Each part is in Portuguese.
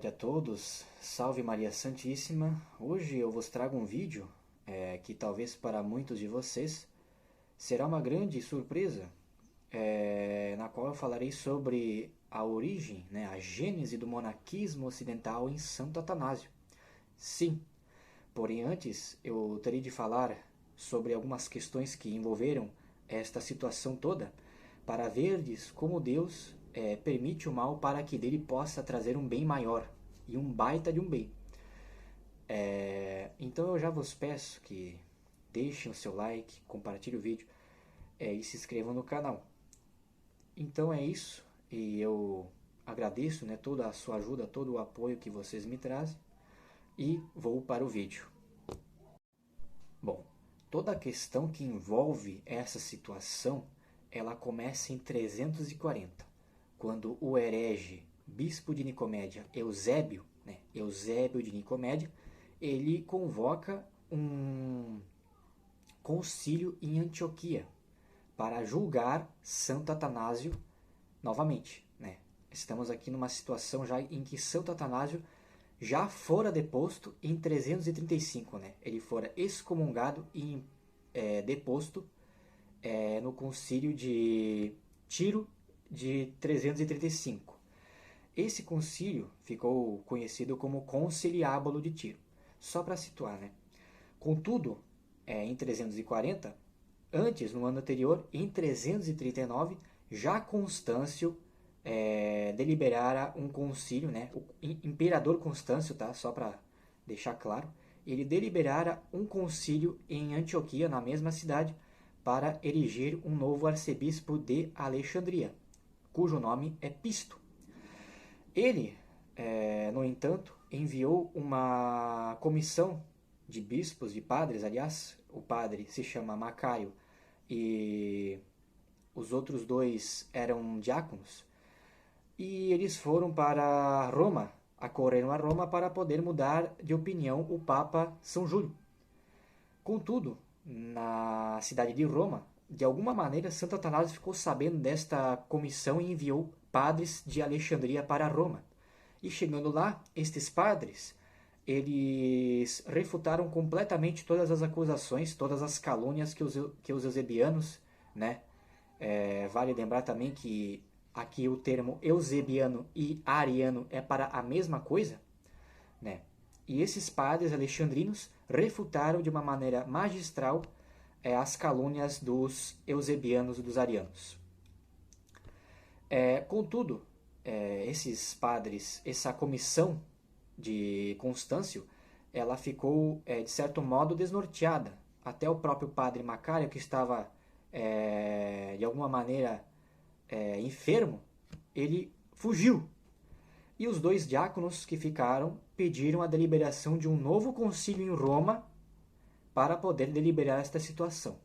a todos, salve Maria Santíssima. Hoje eu vos trago um vídeo que talvez para muitos de vocês será uma grande surpresa, na qual eu falarei sobre a origem, a gênese do monaquismo ocidental em Santo Atanásio. Sim, porém antes eu terei de falar sobre algumas questões que envolveram esta situação toda, para verdes como Deus permite o mal para que dele possa trazer um bem maior, e um baita de um bem. Então eu já vos peço que deixem o seu like, compartilhem o vídeo e se inscrevam no canal. Então é isso, e eu agradeço toda a sua ajuda, todo o apoio que vocês me trazem, e vou para o vídeo. Bom, toda a questão que envolve essa situação, ela começa em 340, quando o herege bispo de Nicomédia, Eusébio, Eusébio de Nicomédia, ele convoca um concílio em Antioquia para julgar Santo Atanásio novamente. Estamos aqui numa situação já em que Santo Atanásio já fora deposto em 335. Ele fora excomungado e deposto no concílio de Tiro de 335. Esse concílio ficou conhecido como Conciliábulo de Tiro. Só para situar, Contudo, em 340, antes, no ano anterior, em 339, já Constâncio deliberara um concílio, o imperador Constâncio, só para deixar claro, ele deliberara um concílio em Antioquia, na mesma cidade, para erigir um novo arcebispo de Alexandria, cujo nome é Pisto. Ele, no entanto, enviou uma comissão de bispos, de padres, aliás, o padre se chama Macaio e os outros dois eram diáconos, e eles foram para Roma, acorreram a Roma para poder mudar de opinião o Papa São Júlio. Contudo, na cidade de Roma, de alguma maneira, Santo Atanásio ficou sabendo desta comissão e enviou padres de Alexandria para Roma. E chegando lá, estes padres, eles refutaram completamente todas as acusações, todas as calúnias que os eusebianos, vale lembrar também que aqui o termo eusebiano e ariano é para a mesma coisa, E esses padres alexandrinos refutaram de uma maneira magistral as calúnias dos eusebianos e dos arianos. Contudo, esses padres, essa comissão de Constâncio, ela ficou, de certo modo, desnorteada. Até o próprio padre Macário, que estava, de alguma maneira, enfermo, ele fugiu. E os dois diáconos que ficaram pediram a deliberação de um novo concílio em Roma para poder deliberar esta situação.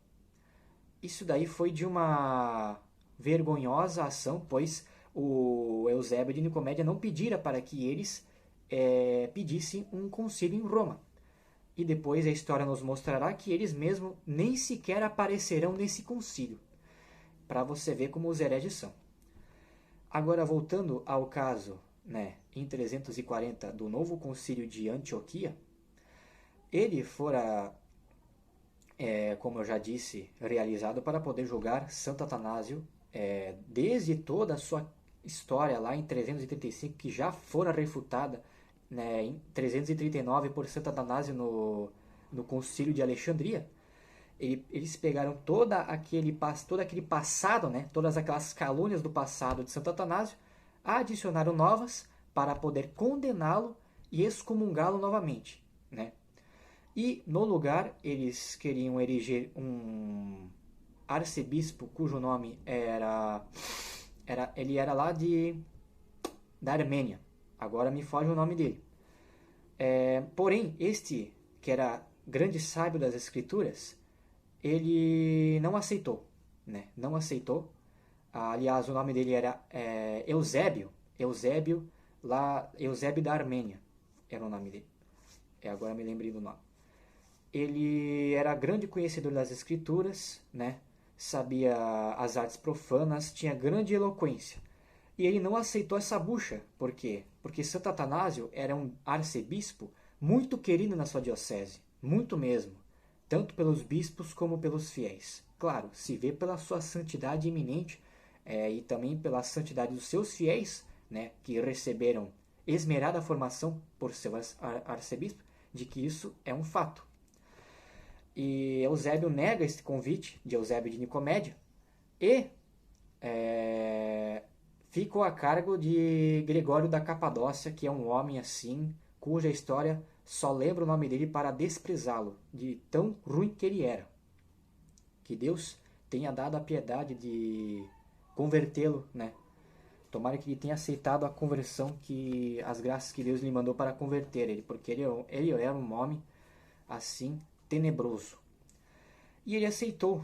Isso daí foi de uma vergonhosa ação, pois o Eusébio de Nicomédia não pedira para que eles pedissem um concílio em Roma. E depois a história nos mostrará que eles mesmos nem sequer aparecerão nesse concílio, para você ver como os hereges são. Agora, voltando ao caso, em 340, do novo concílio de Antioquia, ele fora, como eu já disse, realizado para poder julgar Santo Atanásio, desde toda a sua história lá em 335, que já fora refutada em 339 por Santo Atanásio no concílio de Alexandria. Eles pegaram todo aquele passado, todas aquelas calúnias do passado de Santo Atanásio, adicionaram novas para poder condená-lo e excomungá-lo novamente. E no lugar eles queriam erigir um arcebispo cujo nome ele era lá da Armênia. Agora me foge o nome dele. Porém, este, que era grande sábio das Escrituras, ele não aceitou. Não aceitou. Aliás, o nome dele era Eusébio. Eusébio da Armênia era o nome dele. Agora me lembrei do nome. Ele era grande conhecedor das Escrituras, sabia as artes profanas, tinha grande eloquência. E ele não aceitou essa bucha. Por quê? Porque Santo Atanásio era um arcebispo muito querido na sua diocese. Muito mesmo. Tanto pelos bispos como pelos fiéis. Claro, se vê pela sua santidade iminente e também pela santidade dos seus fiéis, né, que receberam esmerada formação por seu arcebispo, de que isso é um fato. E Eusébio nega esse convite de Eusébio de Nicomédia e ficou a cargo de Gregório da Capadócia, que é um homem assim, cuja história só lembra o nome dele para desprezá-lo, de tão ruim que ele era. Que Deus tenha dado a piedade de convertê-lo, né? Tomara que ele tenha aceitado a conversão, que as graças que Deus lhe mandou para converter ele, porque ele era um homem assim tenebroso. E ele aceitou.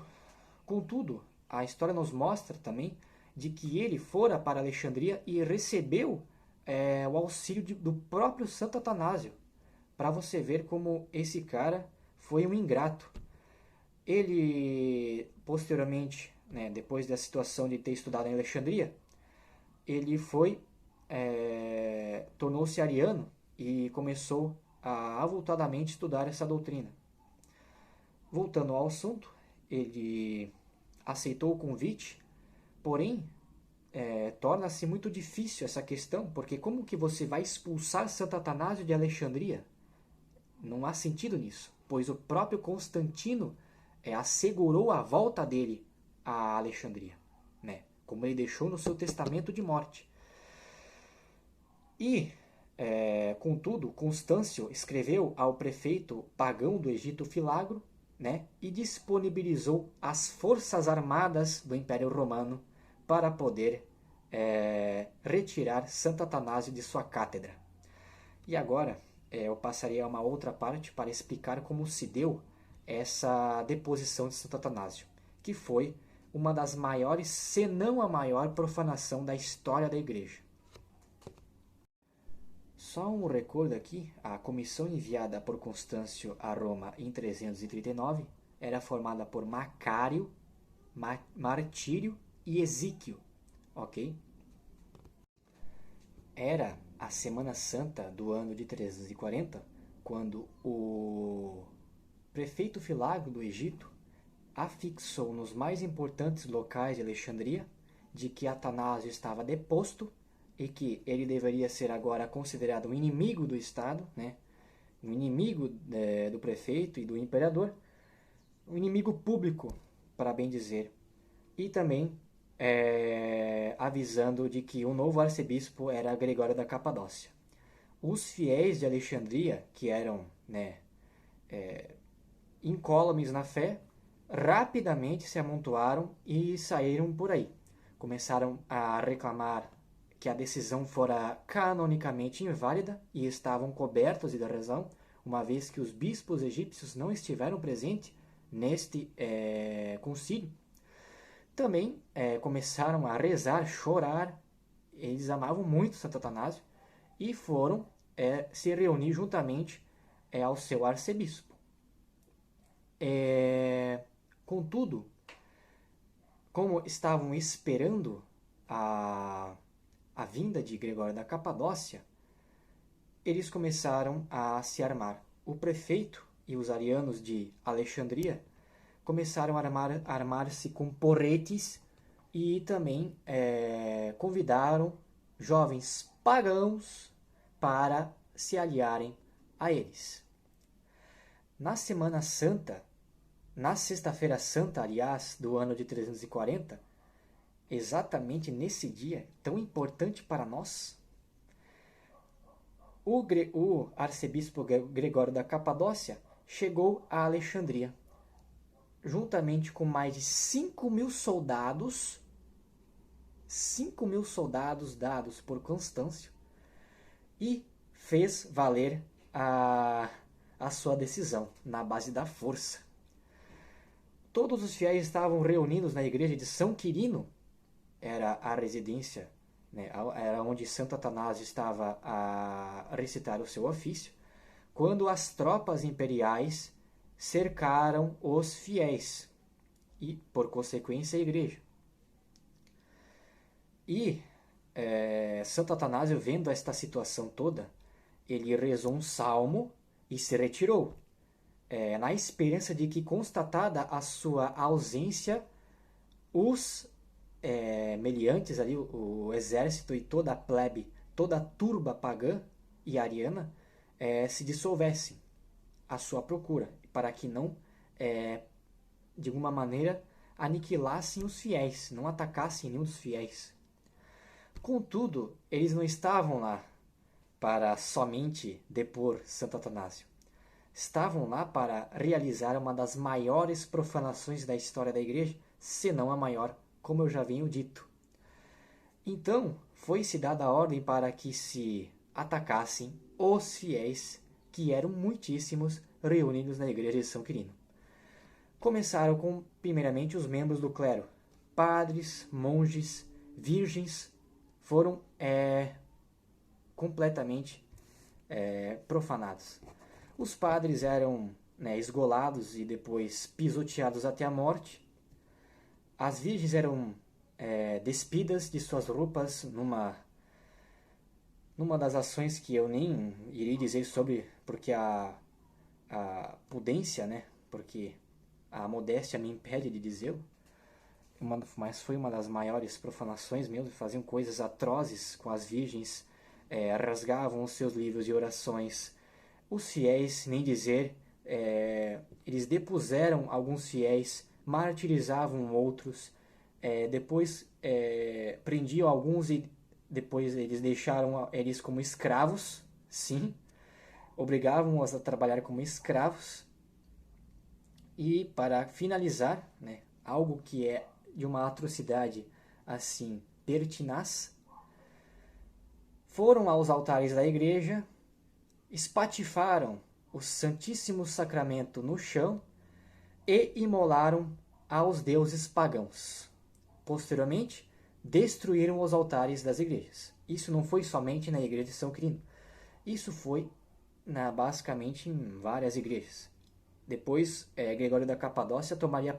Contudo, a história nos mostra também de que ele fora para Alexandria e recebeu o auxílio do próprio Santo Atanásio, para você ver como esse cara foi um ingrato. Ele, posteriormente, né, depois da situação de ter estudado em Alexandria, ele tornou-se ariano e começou a avultadamente estudar essa doutrina. Voltando ao assunto, ele aceitou o convite, porém torna-se muito difícil essa questão, porque como que você vai expulsar Santo Atanásio de Alexandria? Não há sentido nisso, pois o próprio Constantino assegurou a volta dele a Alexandria, né? Como ele deixou no seu testamento de morte. E, contudo, Constâncio escreveu ao prefeito pagão do Egito Filagro, né, e disponibilizou as forças armadas do Império Romano para poder retirar Santo Atanásio de sua cátedra. E agora eu passaria a uma outra parte para explicar como se deu essa deposição de Santo Atanásio, que foi uma das maiores, se não a maior profanação da história da Igreja. Só um recordo aqui, a comissão enviada por Constâncio a Roma em 339 era formada por Macário, Martírio e Exíquio, ok? Era a Semana Santa do ano de 340, quando o prefeito Filagro do Egito afixou nos mais importantes locais de Alexandria de que Atanásio estava deposto e que ele deveria ser agora considerado um inimigo do Estado, né? Um inimigo do prefeito e do imperador, um inimigo público, para bem dizer, e também avisando de que o novo arcebispo era Gregório da Capadócia. Os fiéis de Alexandria, que eram incólumes na fé, rapidamente se amontoaram e saíram por aí. Começaram a reclamar que a decisão fora canonicamente inválida e estavam cobertos de razão, uma vez que os bispos egípcios não estiveram presentes neste concílio. Também começaram a rezar, chorar. Eles amavam muito Santo Atanásio e foram se reunir juntamente ao seu arcebispo. Contudo, como estavam esperando a vinda de Gregório da Capadócia, eles começaram a se armar. O prefeito e os arianos de Alexandria começaram a armar-se com porretes e também convidaram jovens pagãos para se aliarem a eles. Na Semana Santa, na Sexta-feira Santa, aliás, do ano de 340, exatamente nesse dia tão importante para nós, o arcebispo Gregório da Capadócia chegou a Alexandria, juntamente com mais de 5.000 soldados dados por Constâncio, e fez valer a sua decisão na base da força. Todos os fiéis estavam reunidos na igreja de São Quirino, era a residência, né, era onde Santo Atanásio estava a recitar o seu ofício, quando as tropas imperiais cercaram os fiéis e, por consequência, a igreja. E Santo Atanásio, vendo esta situação toda, ele rezou um salmo e se retirou, na esperança de que, constatada a sua ausência, os meliantes ali, o exército e toda a plebe, toda a turba pagã e ariana, se dissolvessem à sua procura, para que não, de alguma maneira, aniquilassem os fiéis, não atacassem nenhum dos fiéis. Contudo, eles não estavam lá para somente depor Santo Atanásio. Estavam lá para realizar uma das maiores profanações da história da igreja, se não a maior, como eu já venho dito. Então, foi-se dada a ordem para que se atacassem os fiéis, que eram muitíssimos, reunidos na igreja de São Quirino. Começaram com, primeiramente, os membros do clero. Padres, monges, virgens foram completamente profanados. Os padres eram esgolados e depois pisoteados até a morte. As virgens eram despidas de suas roupas numa das ações que eu nem irei dizer sobre, porque a prudência, porque a modéstia me impede de dizê-lo, mas foi uma das maiores profanações mesmo. Faziam coisas atrozes com as virgens, rasgavam os seus livros de orações. Os fiéis, nem dizer, eles depuseram alguns fiéis, martirizavam outros, depois prendiam alguns e depois eles deixaram eles como escravos, sim, obrigavam-os a trabalhar como escravos. E para finalizar, algo que é de uma atrocidade assim pertinaz, foram aos altares da igreja, espatifaram o Santíssimo Sacramento no chão e imolaram aos deuses pagãos. Posteriormente, destruíram os altares das igrejas. Isso não foi somente na igreja de São Quirino. Isso foi basicamente em várias igrejas. Depois, Gregório da Capadócia tomaria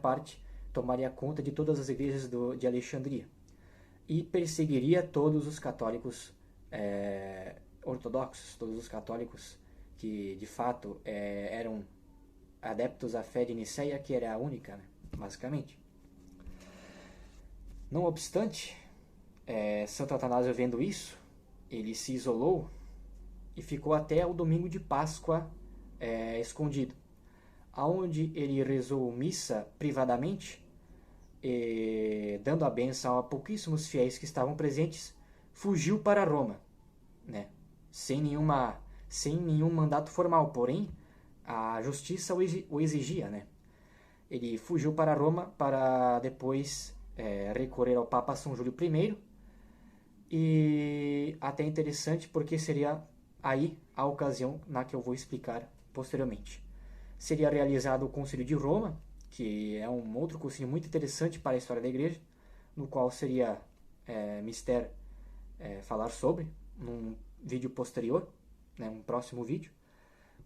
conta de todas as igrejas de Alexandria e perseguiria todos os católicos ortodoxos, todos os católicos que de fato eram adeptos à fé de Nicéia, que era a única, basicamente. Não obstante, Santo Atanásio, vendo isso, ele se isolou e ficou até o domingo de Páscoa escondido, aonde ele rezou missa privadamente, dando a bênção a pouquíssimos fiéis que estavam presentes. Fugiu para Roma, sem nenhum mandato formal, porém a justiça o exigia. Ele fugiu para Roma para depois recorrer ao Papa São Júlio I, e até interessante porque seria aí a ocasião na que eu vou explicar posteriormente. Seria realizado o Concílio de Roma, que é um outro concílio muito interessante para a história da igreja, no qual seria mister falar sobre num vídeo posterior, um próximo vídeo.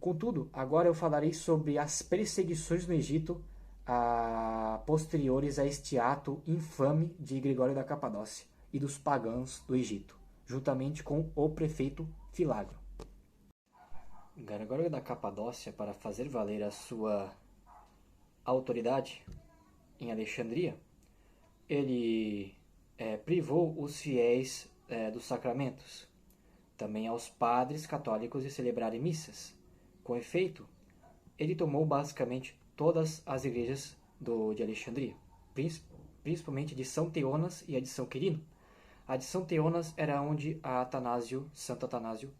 Contudo, agora eu falarei sobre as perseguições no Egito posteriores a este ato infame de Gregório da Capadócia e dos pagãos do Egito, juntamente com o prefeito Filagro. Gregório da Capadócia, para fazer valer a sua autoridade em Alexandria, ele privou os fiéis dos sacramentos, também aos padres católicos de celebrarem missas. Com efeito, ele tomou basicamente todas as igrejas de Alexandria, principalmente de São Teonas e a de São Quirino. A de São Teonas era onde Santo Atanásio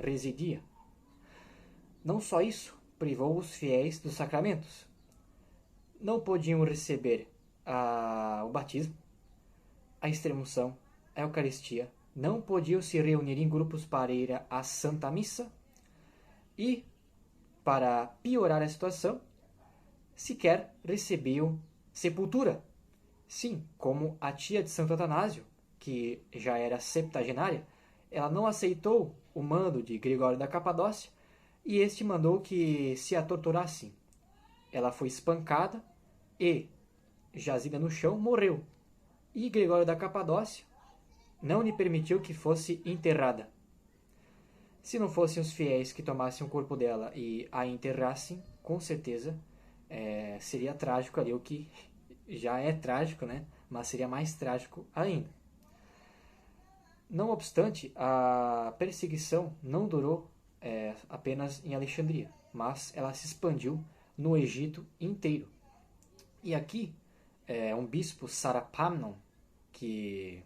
residia. Não só isso, privou os fiéis dos sacramentos. Não podiam receber o batismo, a extrema-unção, a Eucaristia. Não podiam se reunir em grupos para ir à Santa Missa. E, para piorar a situação, sequer recebiam sepultura. Sim, como a tia de Santo Atanásio, que já era septagenária, ela não aceitou o mando de Gregório da Capadócia e este mandou que se a torturassem. Ela foi espancada e, jazida no chão, morreu. E Gregório da Capadócia, não lhe permitiu que fosse enterrada. Se não fossem os fiéis que tomassem o corpo dela e a enterrassem, com certeza seria trágico ali, o que já é trágico, né? Mas seria mais trágico ainda. Não obstante, a perseguição não durou apenas em Alexandria, mas ela se expandiu no Egito inteiro. E aqui, um bispo, Sarapamnon, que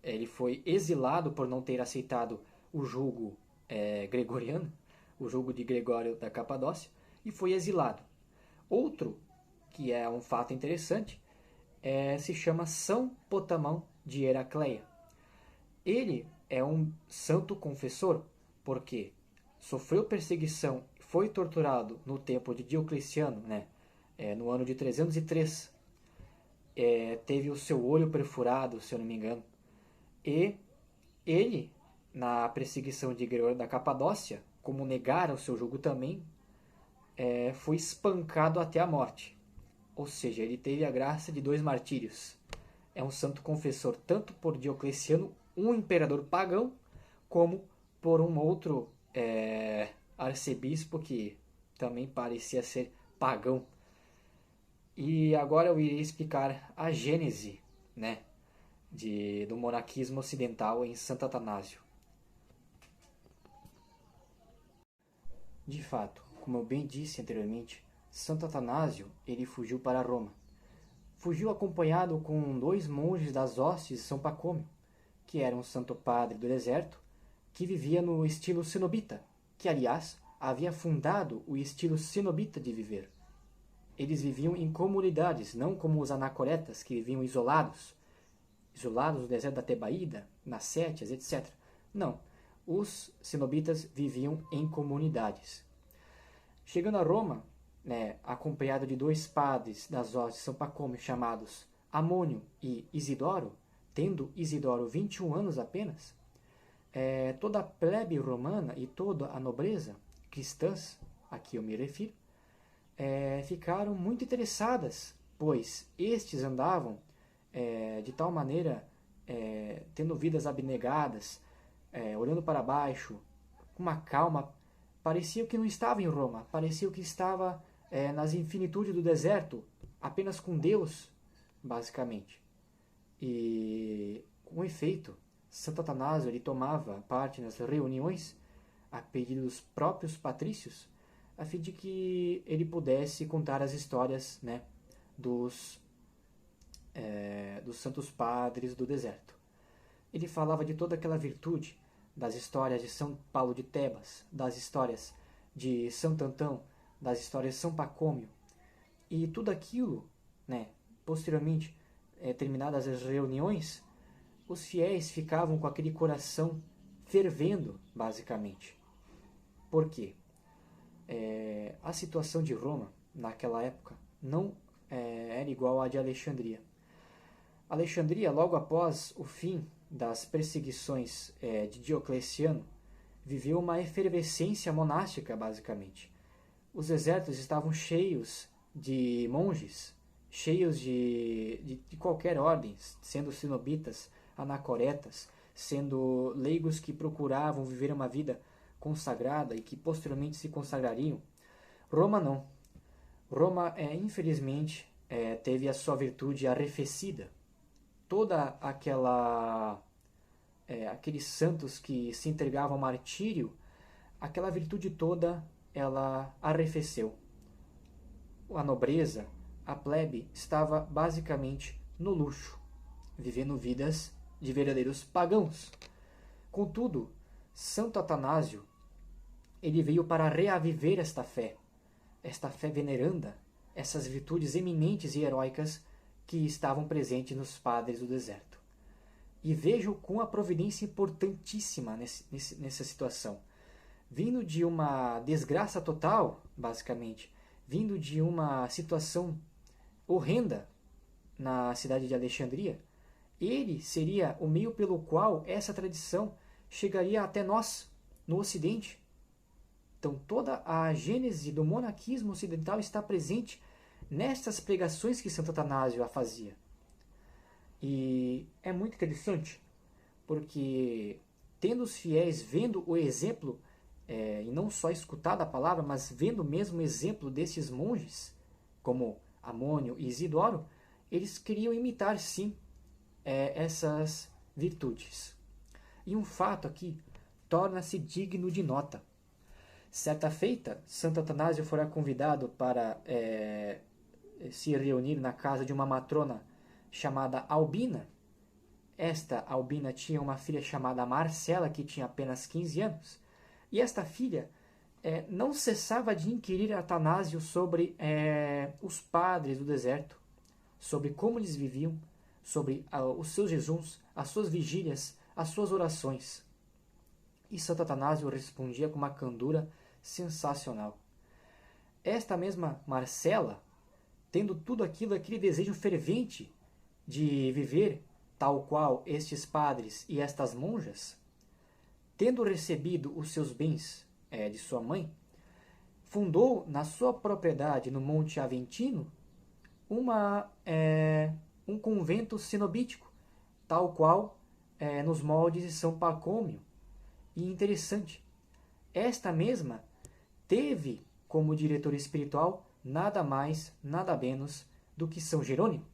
ele foi exilado por não ter aceitado o jugo gregoriano, o jugo de Gregório da Capadócia, e foi exilado. Outro, que é um fato interessante, se chama São Potamão de Heracleia. Ele é um santo confessor, porque sofreu perseguição, foi torturado no tempo de Diocleciano, né? No ano de 303. Teve o seu olho perfurado, se eu não me engano. E ele, na perseguição de Gregório da Capadócia, como negaram o seu jugo também, foi espancado até a morte. Ou seja, ele teve a graça de 2 martírios. É um santo confessor tanto por Diocleciano, um imperador pagão, como por um outro arcebispo que também parecia ser pagão. E agora eu irei explicar a gênese, né, do monaquismo ocidental em Santo Atanásio. De fato, como eu bem disse anteriormente, Santo Atanásio ele fugiu para Roma. Fugiu acompanhado com 2 monges das hostes de São Pacômio, que era um santo padre do deserto, que vivia no estilo cenobita, que aliás havia fundado o estilo cenobita de viver. Eles viviam em comunidades, não como os anacoretas, que viviam isolados no deserto da Tebaída, nas Sétias, etc. Não, os cenobitas viviam em comunidades. Chegando a Roma, acompanhado de 2 padres das hostes de São Pacômio chamados Amônio e Isidoro, tendo Isidoro 21 anos apenas, toda a plebe romana e toda a nobreza, cristãs, a que eu me refiro, ficaram muito interessadas, pois estes andavam de tal maneira, tendo vidas abnegadas, olhando para baixo, com uma calma, parecia que não estava em Roma, parecia que estava nas infinitudes do deserto, apenas com Deus, basicamente. E, com efeito, Santo Atanásio ele tomava parte nas reuniões, a pedido dos próprios patrícios, a fim de que ele pudesse contar as histórias, né, dos santos padres do deserto. Ele falava de toda aquela virtude, das histórias de São Paulo de Tebas, das histórias de Santo Antão, das histórias de São Pacômio, e tudo aquilo, né, posteriormente, terminadas as reuniões, os fiéis ficavam com aquele coração fervendo, basicamente. Por quê? A situação de Roma, naquela época, não era igual à de Alexandria. Alexandria, logo após o fim das perseguições de Diocleciano, viveu uma efervescência monástica, basicamente. Os exércitos estavam cheios de monges, cheios de qualquer ordem, sendo cenobitas, anacoretas, sendo leigos que procuravam viver uma vida consagrada e que posteriormente se consagrariam. Roma não. Roma, infelizmente, teve a sua virtude arrefecida. Toda aqueles santos que se entregavam ao martírio, aquela virtude toda, ela arrefeceu. A nobreza, a plebe, estava basicamente no luxo, vivendo vidas de verdadeiros pagãos. Contudo, Santo Atanásio, ele veio para reaviver esta fé veneranda, essas virtudes eminentes e heróicas que estavam presentes nos padres do deserto. E vejo com a providência importantíssima nessa situação. Vindo de uma desgraça total, basicamente, vindo de uma situação horrenda na cidade de Alexandria, ele seria o meio pelo qual essa tradição chegaria até nós, no Ocidente. Então toda a gênese do monaquismo ocidental está presente nestas pregações que Santo Atanásio fazia. E é muito interessante, porque tendo os fiéis vendo o exemplo, e não só escutado a palavra, mas vendo mesmo o exemplo desses monges, como Amônio e Isidoro, eles queriam imitar sim essas virtudes. E um fato aqui torna-se digno de nota. Certa feita, Santo Atanásio fora convidado para se reunir na casa de uma matrona chamada Albina. Esta Albina tinha uma filha chamada Marcela, que tinha apenas 15 anos. E esta filha não cessava de inquirir a Atanásio sobre os padres do deserto, sobre como eles viviam, sobre os seus jejuns, as suas vigílias, as suas orações. E Santo Atanásio respondia com uma candura sensacional. Esta mesma Marcela, tendo tudo aquele desejo fervente de viver tal qual estes padres e estas monjas, tendo recebido os seus bens de sua mãe, fundou na sua propriedade no Monte Aventino um convento cenobítico, tal qual nos moldes de São Pacômio. E interessante, esta mesma teve como diretor espiritual nada mais, nada menos do que São Jerônimo,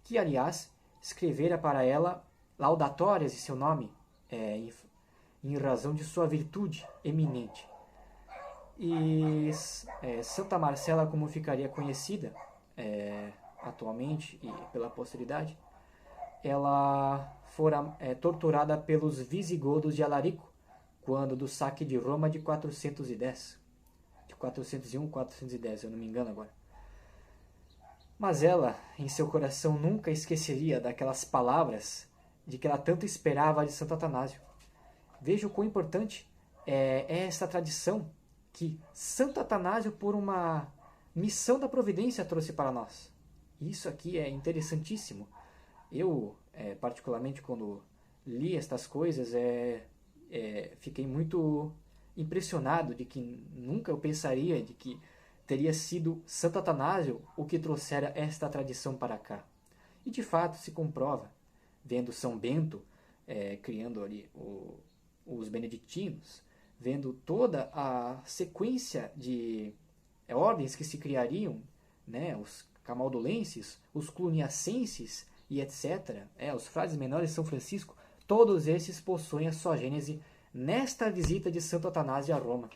que, aliás, escrevera para ela laudatórias de seu nome, em razão de sua virtude eminente. E Santa Marcela, como ficaria conhecida atualmente e pela posteridade, ela fora torturada pelos visigodos de Alarico, quando do saque de Roma de 410. De 401, 410, eu não me engano agora. Mas ela, em seu coração, nunca esqueceria daquelas palavras de que ela tanto esperava de Santo Atanásio. Veja o quão importante é essa tradição que Santo Atanásio, por uma missão da providência, trouxe para nós. Isso aqui é interessantíssimo. Eu, particularmente, quando li estas coisas, fiquei muito impressionado de que nunca eu pensaria de que teria sido Santo Atanásio o que trouxera esta tradição para cá. E de fato se comprova, vendo São Bento criando ali os beneditinos, vendo toda a sequência de ordens que se criariam, né, os camaldulenses, os cluniacenses e etc., os frades menores de São Francisco, todos esses possuem a sua gênese nesta visita de Santo Atanásio a Roma.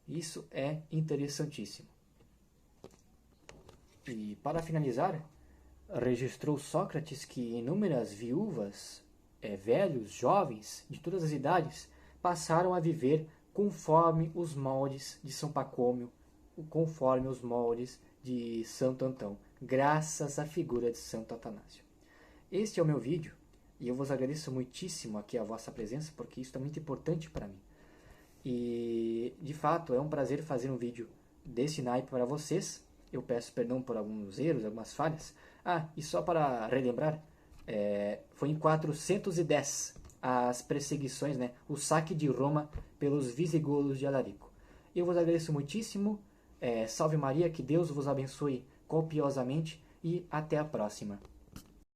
Isso é interessantíssimo. E para finalizar, registrou Sócrates que inúmeras viúvas, velhos, jovens, de todas as idades, passaram a viver conforme os moldes de São Pacômio, conforme os moldes de Santo Antão, graças à figura de Santo Atanásio. Este é o meu vídeo, e eu vos agradeço muitíssimo aqui a vossa presença, porque isso é muito importante para mim. E, de fato, é um prazer fazer um vídeo desse naipe para vocês. Eu peço perdão por alguns erros, algumas falhas. E só para relembrar, foi em 410 as perseguições, né, o saque de Roma pelos visigodos de Alarico. Eu vos agradeço muitíssimo. Salve Maria, que Deus vos abençoe copiosamente e até a próxima.